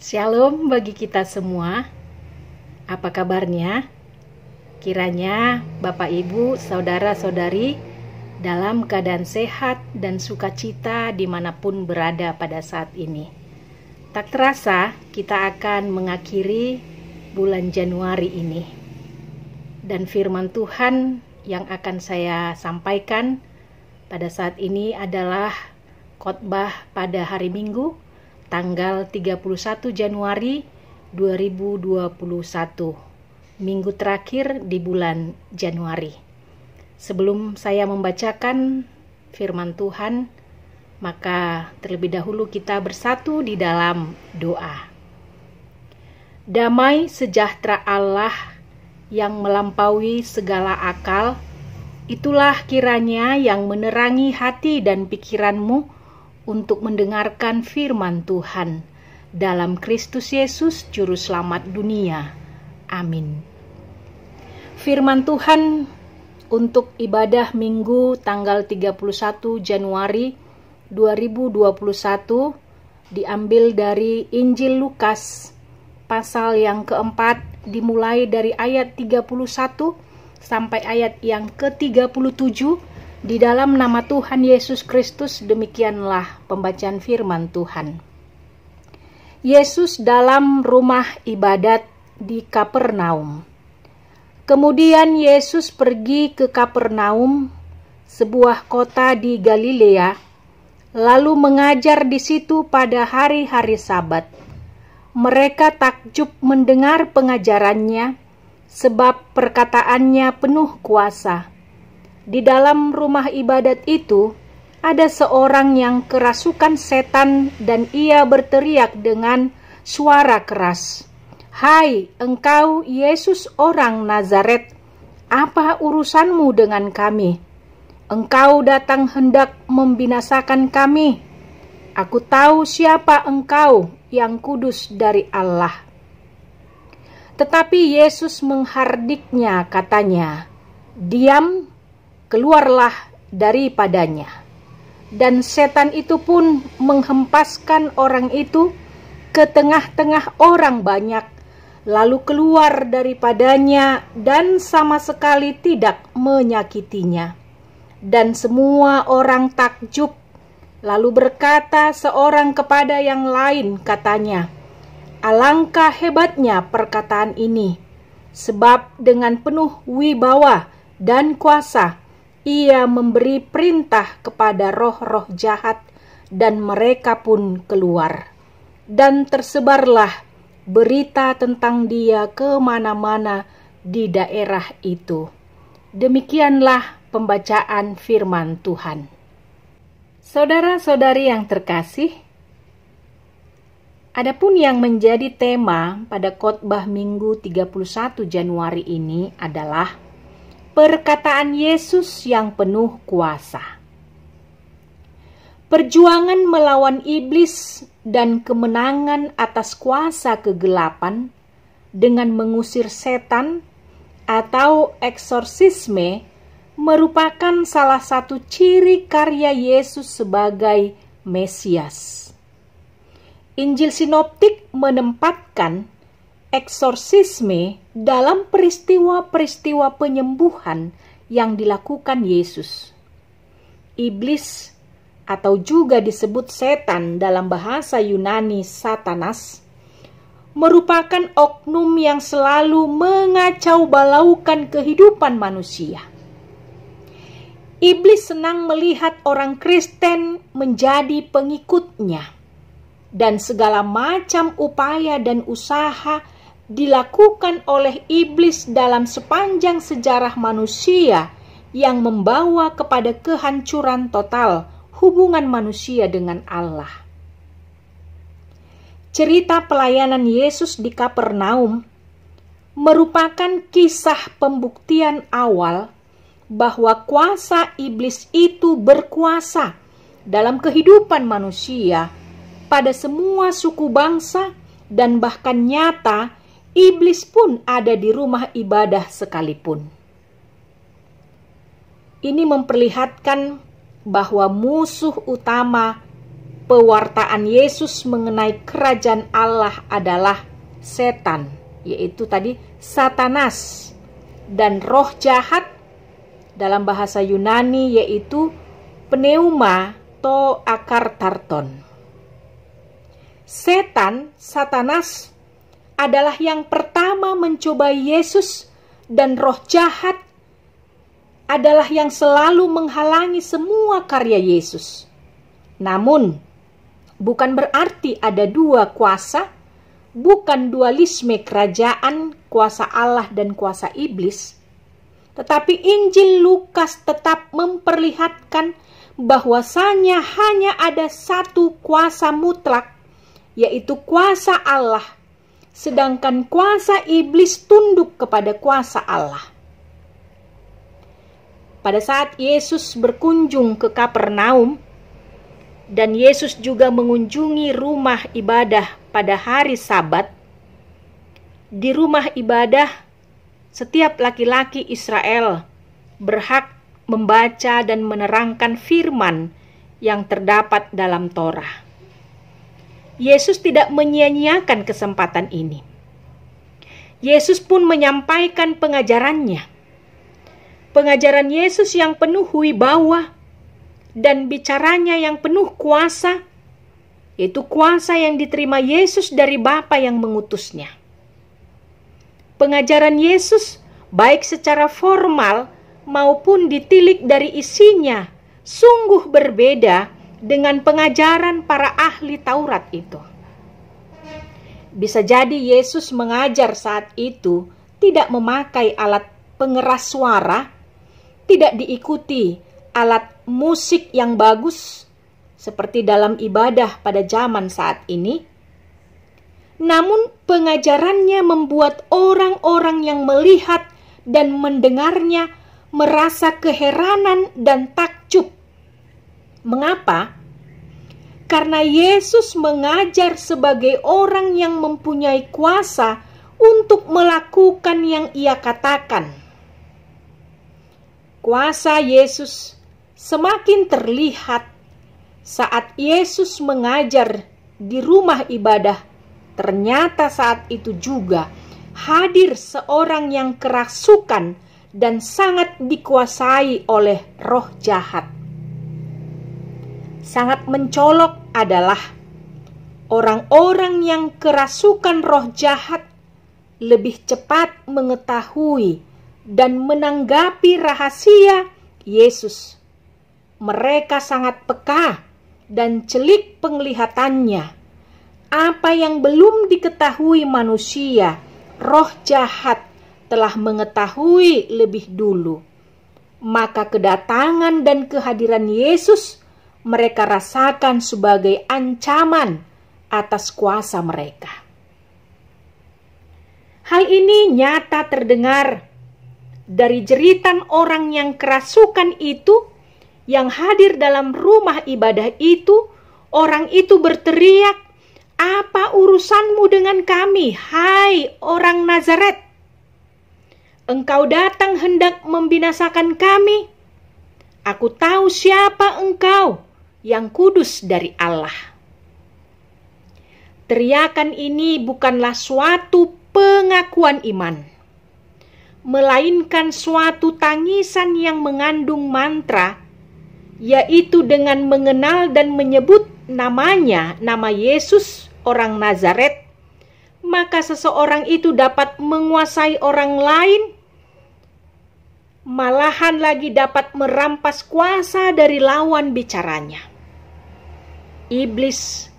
Shalom bagi kita semua. Apa kabarnya? Kiranya Bapak Ibu, Saudara-saudari dalam keadaan sehat dan sukacita dimanapun berada pada saat ini. Tak terasa kita akan mengakhiri bulan Januari ini. Dan firman Tuhan yang akan saya sampaikan pada saat ini adalah khotbah pada hari Minggu tanggal 31 Januari 2021, minggu terakhir di bulan Januari. Sebelum saya membacakan firman Tuhan, maka terlebih dahulu kita bersatu di dalam doa. Damai sejahtera Allah yang melampaui segala akal, itulah kiranya yang menerangi hati dan pikiranmu untuk mendengarkan firman Tuhan dalam Kristus Yesus Juru Selamat dunia. Amin. Firman Tuhan untuk ibadah Minggu tanggal 31 Januari 2021 diambil dari Injil Lukas pasal yang keempat, dimulai dari ayat 31 sampai ayat yang ke-37. Di dalam nama Tuhan Yesus Kristus, demikianlah pembacaan firman Tuhan. Yesus dalam rumah ibadat di Kapernaum. Kemudian Yesus pergi ke Kapernaum, sebuah kota di Galilea, lalu mengajar di situ pada hari-hari Sabat. Mereka takjub mendengar pengajarannya, sebab perkataannya penuh kuasa. Di dalam rumah ibadat itu ada seorang yang kerasukan setan dan ia berteriak dengan suara keras, "Hai engkau Yesus orang Nazaret, apa urusanmu dengan kami? Engkau datang hendak membinasakan kami. Aku tahu siapa engkau, yang kudus dari Allah." Tetapi Yesus menghardiknya, katanya, "Diam, keluarlah daripadanya." Dan setan itu pun menghempaskan orang itu ke tengah-tengah orang banyak, lalu keluar daripadanya dan sama sekali tidak menyakitinya. Dan semua orang takjub, lalu berkata seorang kepada yang lain, katanya, "Alangkah hebatnya perkataan ini, sebab dengan penuh wibawa dan kuasa ia memberi perintah kepada roh-roh jahat, dan mereka pun keluar. Dan tersebarlah berita tentang dia ke mana-mana di daerah itu." Demikianlah pembacaan firman Tuhan. Saudara-saudari yang terkasih, adapun yang menjadi tema pada khotbah Minggu 31 Januari ini adalah perkataan Yesus yang penuh kuasa. Perjuangan melawan iblis dan kemenangan atas kuasa kegelapan dengan mengusir setan atau eksorsisme merupakan salah satu ciri karya Yesus sebagai Mesias. Injil Sinoptik menempatkan eksorsisme dalam peristiwa-peristiwa penyembuhan yang dilakukan Yesus. Iblis atau juga disebut setan dalam bahasa Yunani Satanas merupakan oknum yang selalu mengacau balaukan kehidupan manusia. Iblis senang melihat orang Kristen menjadi pengikutnya, dan segala macam upaya dan usaha dilakukan oleh iblis dalam sepanjang sejarah manusia yang membawa kepada kehancuran total hubungan manusia dengan Allah. Cerita pelayanan Yesus di Kapernaum merupakan kisah pembuktian awal bahwa kuasa iblis itu berkuasa dalam kehidupan manusia pada semua suku bangsa, dan bahkan nyata iblis pun ada di rumah ibadah sekalipun. Ini memperlihatkan bahwa musuh utama pewartaan Yesus mengenai kerajaan Allah adalah setan, yaitu tadi Satanas, dan roh jahat dalam bahasa Yunani yaitu pneuma to akartarton. Setan, Satanas, adalah yang pertama mencobai Yesus, dan roh jahat adalah yang selalu menghalangi semua karya Yesus. Namun, bukan berarti ada dua kuasa, bukan dualisme kerajaan, kuasa Allah dan kuasa iblis. Tetapi Injil Lukas tetap memperlihatkan bahwasanya hanya ada satu kuasa mutlak, yaitu kuasa Allah, sedangkan kuasa iblis tunduk kepada kuasa Allah. Pada saat Yesus berkunjung ke Kapernaum, dan Yesus juga mengunjungi rumah ibadah pada hari Sabat, di rumah ibadah setiap laki-laki Israel berhak membaca dan menerangkan firman yang terdapat dalam Torah. Yesus tidak menyia-nyiakan kesempatan ini. Yesus pun menyampaikan pengajarannya. Pengajaran Yesus yang penuh wibawa dan bicaranya yang penuh kuasa, yaitu kuasa yang diterima Yesus dari Bapa yang mengutusnya. Pengajaran Yesus baik secara formal maupun ditilik dari isinya sungguh berbeda dengan pengajaran para ahli Taurat itu. Bisa jadi Yesus mengajar saat itu tidak memakai alat pengeras suara, tidak diikuti alat musik yang bagus seperti dalam ibadah pada zaman saat ini. Namun pengajarannya membuat orang-orang yang melihat dan mendengarnya merasa keheranan dan takjub. Mengapa? Karena Yesus mengajar sebagai orang yang mempunyai kuasa untuk melakukan yang Ia katakan. Kuasa Yesus semakin terlihat saat Yesus mengajar di rumah ibadah. Ternyata saat itu juga hadir seorang yang kerasukan dan sangat dikuasai oleh roh jahat. Sangat mencolok adalah orang-orang yang kerasukan roh jahat lebih cepat mengetahui dan menanggapi rahasia Yesus. Mereka sangat peka dan celik penglihatannya. Apa yang belum diketahui manusia, roh jahat telah mengetahui lebih dulu. Maka kedatangan dan kehadiran Yesus mereka rasakan sebagai ancaman atas kuasa mereka. Hal ini nyata terdengar dari jeritan orang yang kerasukan itu yang hadir dalam rumah ibadah itu. Orang itu berteriak, "Apa urusanmu dengan kami, hai orang Nazaret? Engkau datang hendak membinasakan kami. Aku tahu siapa engkau, yang kudus dari Allah." Teriakan ini bukanlah suatu pengakuan iman, melainkan suatu tangisan yang mengandung mantra, yaitu dengan mengenal dan menyebut namanya, nama Yesus, orang Nazaret, maka seseorang itu dapat menguasai orang lain, malahan lagi dapat merampas kuasa dari lawan bicaranya. Iblis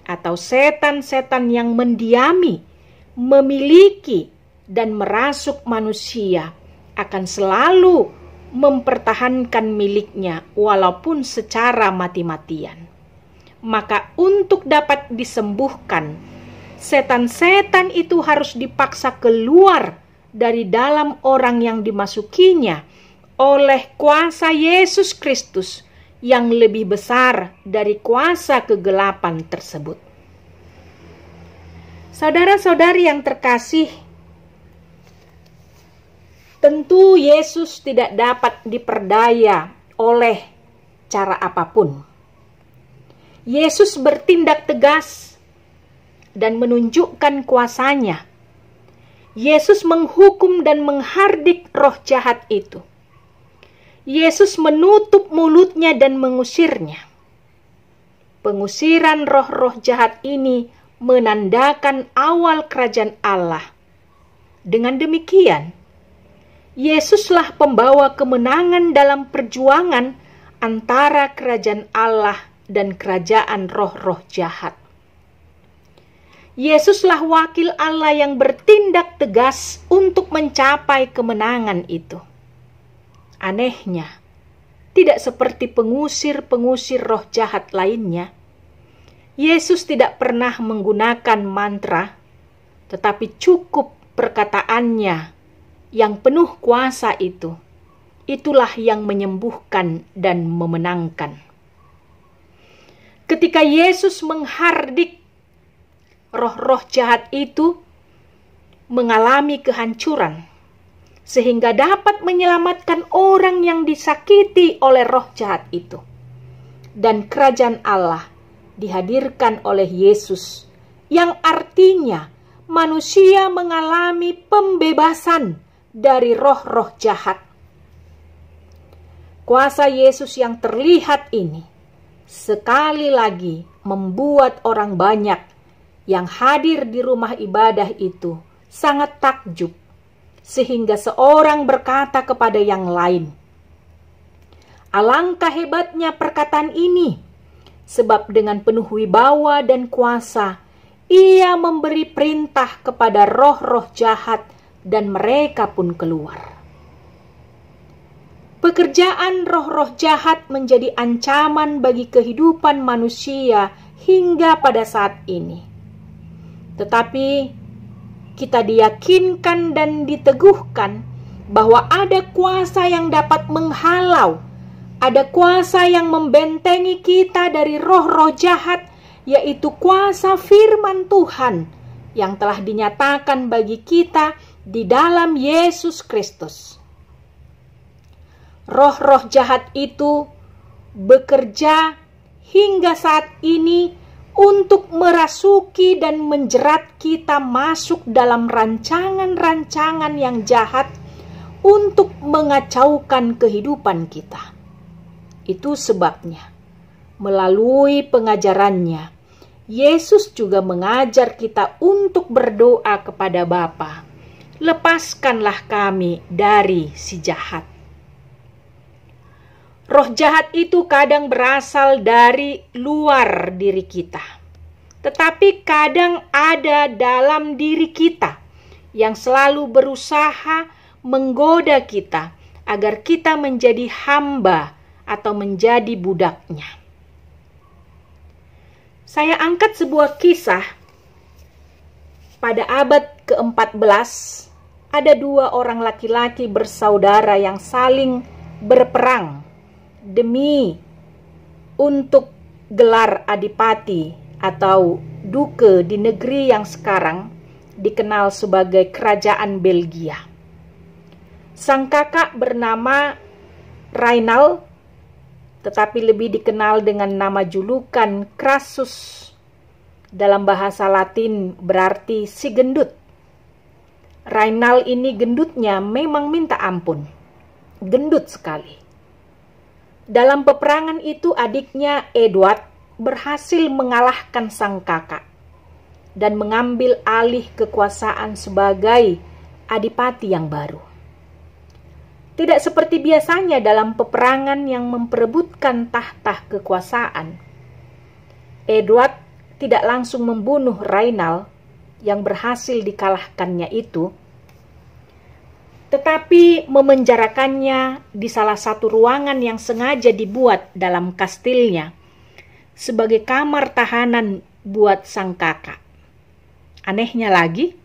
atau setan-setan yang mendiami, memiliki, dan merasuk manusia akan selalu mempertahankan miliknya walaupun secara mati-matian. Maka untuk dapat disembuhkan, setan-setan itu harus dipaksa keluar dari dalam orang yang dimasukinya oleh kuasa Yesus Kristus yang lebih besar dari kuasa kegelapan tersebut. Saudara-saudari yang terkasih, tentu Yesus tidak dapat diperdaya oleh cara apapun. Yesus bertindak tegas dan menunjukkan kuasanya. Yesus menghukum dan menghardik roh jahat itu. Yesus menutup mulutnya dan mengusirnya. Pengusiran roh-roh jahat ini menandakan awal kerajaan Allah. Dengan demikian, Yesuslah pembawa kemenangan dalam perjuangan antara kerajaan Allah dan kerajaan roh-roh jahat. Yesuslah wakil Allah yang bertindak tegas untuk mencapai kemenangan itu. Anehnya, tidak seperti pengusir-pengusir roh jahat lainnya, Yesus tidak pernah menggunakan mantra, tetapi cukup perkataannya yang penuh kuasa itu. Itulah yang menyembuhkan dan memenangkan. Ketika Yesus menghardik, roh-roh jahat itu mengalami kehancuran, sehingga dapat menyelamatkan orang yang disakiti oleh roh jahat itu. Dan kerajaan Allah dihadirkan oleh Yesus, yang artinya manusia mengalami pembebasan dari roh-roh jahat. Kuasa Yesus yang terlihat ini sekali lagi membuat orang banyak yang hadir di rumah ibadah itu sangat takjub, sehingga seorang berkata kepada yang lain, "Alangkah hebatnya perkataan ini, sebab dengan penuh wibawa dan kuasa, ia memberi perintah kepada roh-roh jahat dan mereka pun keluar." Pekerjaan roh-roh jahat menjadi ancaman bagi kehidupan manusia hingga pada saat ini. Tetapi kita diyakinkan dan diteguhkan bahwa ada kuasa yang dapat menghalau, ada kuasa yang membentengi kita dari roh-roh jahat, yaitu kuasa firman Tuhan yang telah dinyatakan bagi kita di dalam Yesus Kristus. Roh-roh jahat itu bekerja hingga saat ini untuk merasuki dan menjerat kita masuk dalam rancangan-rancangan yang jahat untuk mengacaukan kehidupan kita. Itu sebabnya, melalui pengajarannya, Yesus juga mengajar kita untuk berdoa kepada Bapa, "Lepaskanlah kami dari si jahat." Roh jahat itu kadang berasal dari luar diri kita, tetapi kadang ada dalam diri kita yang selalu berusaha menggoda kita agar kita menjadi hamba atau menjadi budaknya. Saya angkat sebuah kisah. Pada abad ke-14, ada dua orang laki-laki bersaudara yang saling berperang demi untuk gelar adipati atau duke di negeri yang sekarang dikenal sebagai Kerajaan Belgia. Sang kakak bernama Reynald, tetapi lebih dikenal dengan nama julukan Crassus. Dalam bahasa Latin berarti si gendut. Reynald ini gendutnya memang minta ampun. Gendut sekali. Dalam peperangan itu adiknya Edward berhasil mengalahkan sang kakak dan mengambil alih kekuasaan sebagai adipati yang baru. Tidak seperti biasanya dalam peperangan yang memperebutkan tahta kekuasaan, Edward tidak langsung membunuh Reynald yang berhasil dikalahkannya itu, tetapi memenjarakannya di salah satu ruangan yang sengaja dibuat dalam kastilnya sebagai kamar tahanan buat sang kakak. Anehnya lagi,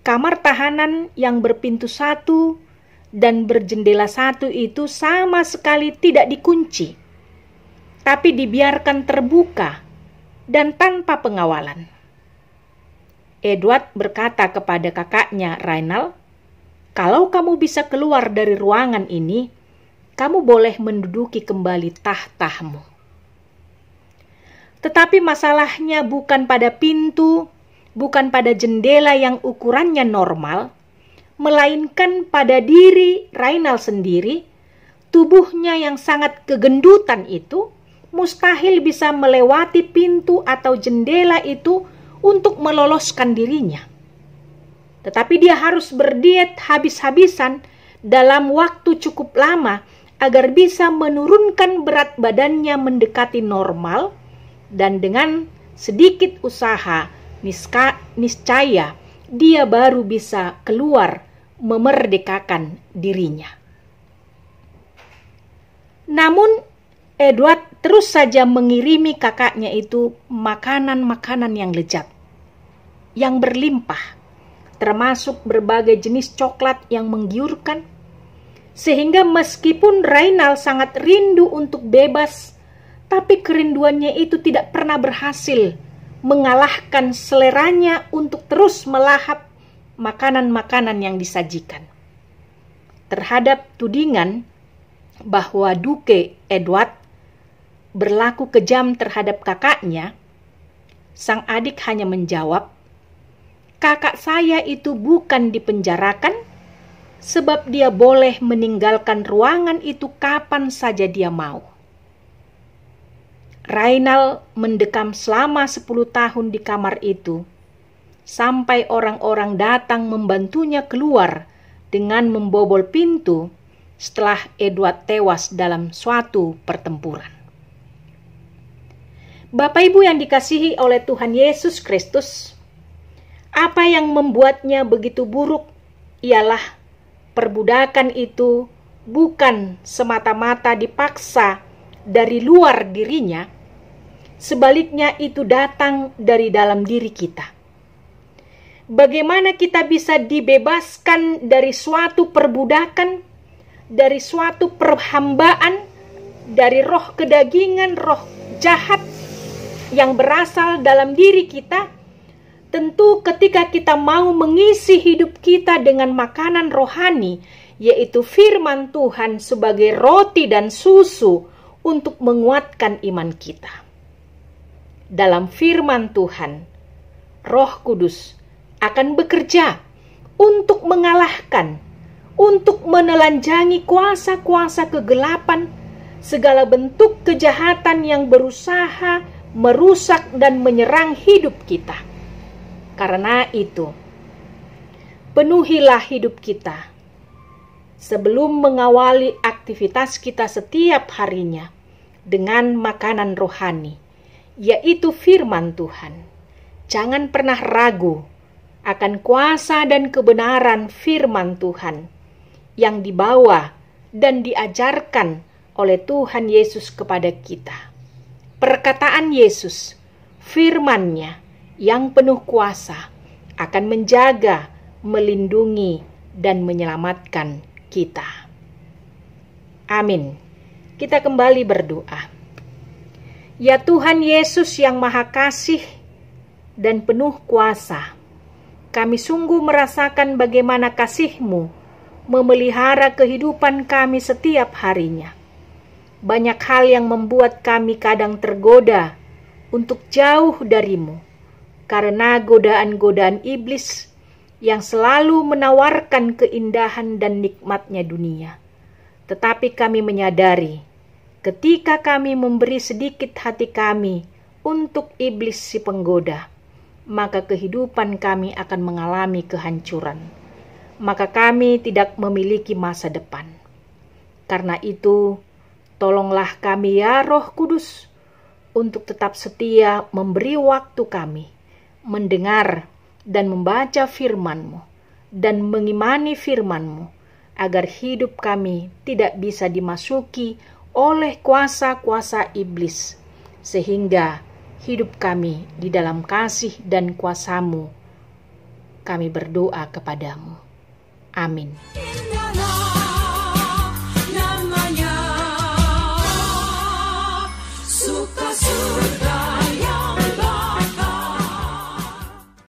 kamar tahanan yang berpintu satu dan berjendela satu itu sama sekali tidak dikunci, tapi dibiarkan terbuka dan tanpa pengawalan. Edward berkata kepada kakaknya Reynald, "Kalau kamu bisa keluar dari ruangan ini, kamu boleh menduduki kembali tahtamu." Tetapi masalahnya bukan pada pintu, bukan pada jendela yang ukurannya normal, melainkan pada diri Rainal sendiri. Tubuhnya yang sangat kegendutan itu mustahil bisa melewati pintu atau jendela itu untuk meloloskan dirinya. Tetapi dia harus berdiet habis-habisan dalam waktu cukup lama agar bisa menurunkan berat badannya mendekati normal, dan dengan sedikit usaha niscaya dia baru bisa keluar memerdekakan dirinya. Namun Edward terus saja mengirimi kakaknya itu makanan-makanan yang lezat, yang berlimpah, termasuk berbagai jenis coklat yang menggiurkan, sehingga meskipun Rainal sangat rindu untuk bebas, tapi kerinduannya itu tidak pernah berhasil mengalahkan seleranya untuk terus melahap makanan-makanan yang disajikan. Terhadap tudingan bahwa Duke Edward berlaku kejam terhadap kakaknya, sang adik hanya menjawab, "Kakak saya itu bukan dipenjarakan, sebab dia boleh meninggalkan ruangan itu kapan saja dia mau." Rainal mendekam selama 10 tahun di kamar itu, sampai orang-orang datang membantunya keluar dengan membobol pintu setelah Edward tewas dalam suatu pertempuran. Bapak Ibu yang dikasihi oleh Tuhan Yesus Kristus, apa yang membuatnya begitu buruk ialah perbudakan itu bukan semata-mata dipaksa dari luar dirinya, sebaliknya itu datang dari dalam diri kita. Bagaimana kita bisa dibebaskan dari suatu perbudakan, dari suatu perhambaan, dari roh kedagingan, roh jahat yang berasal dalam diri kita? Tentu ketika kita mau mengisi hidup kita dengan makanan rohani, yaitu firman Tuhan sebagai roti dan susu untuk menguatkan iman kita. Dalam firman Tuhan, Roh Kudus akan bekerja untuk mengalahkan, untuk menelanjangi kuasa-kuasa kegelapan, segala bentuk kejahatan yang berusaha merusak dan menyerang hidup kita. Karena itu, penuhilah hidup kita sebelum mengawali aktivitas kita setiap harinya dengan makanan rohani, yaitu firman Tuhan. Jangan pernah ragu akan kuasa dan kebenaran firman Tuhan yang dibawa dan diajarkan oleh Tuhan Yesus kepada kita. Perkataan Yesus, firman-Nya yang penuh kuasa akan menjaga, melindungi, dan menyelamatkan kita. Amin. Kita kembali berdoa. Ya Tuhan Yesus yang Maha Kasih dan penuh kuasa, kami sungguh merasakan bagaimana kasih-Mu memelihara kehidupan kami setiap harinya. Banyak hal yang membuat kami kadang tergoda untuk jauh dari-Mu, karena godaan-godaan iblis yang selalu menawarkan keindahan dan nikmatnya dunia. Tetapi kami menyadari, ketika kami memberi sedikit hati kami untuk iblis si penggoda, maka kehidupan kami akan mengalami kehancuran. Maka kami tidak memiliki masa depan. Karena itu, tolonglah kami ya Roh Kudus, untuk tetap setia memberi waktu kami, mendengar dan membaca firman-Mu, dan mengimani firman-Mu, agar hidup kami tidak bisa dimasuki oleh kuasa-kuasa iblis, sehingga hidup kami di dalam kasih dan kuasa-Mu. Kami berdoa kepadamu. Amin.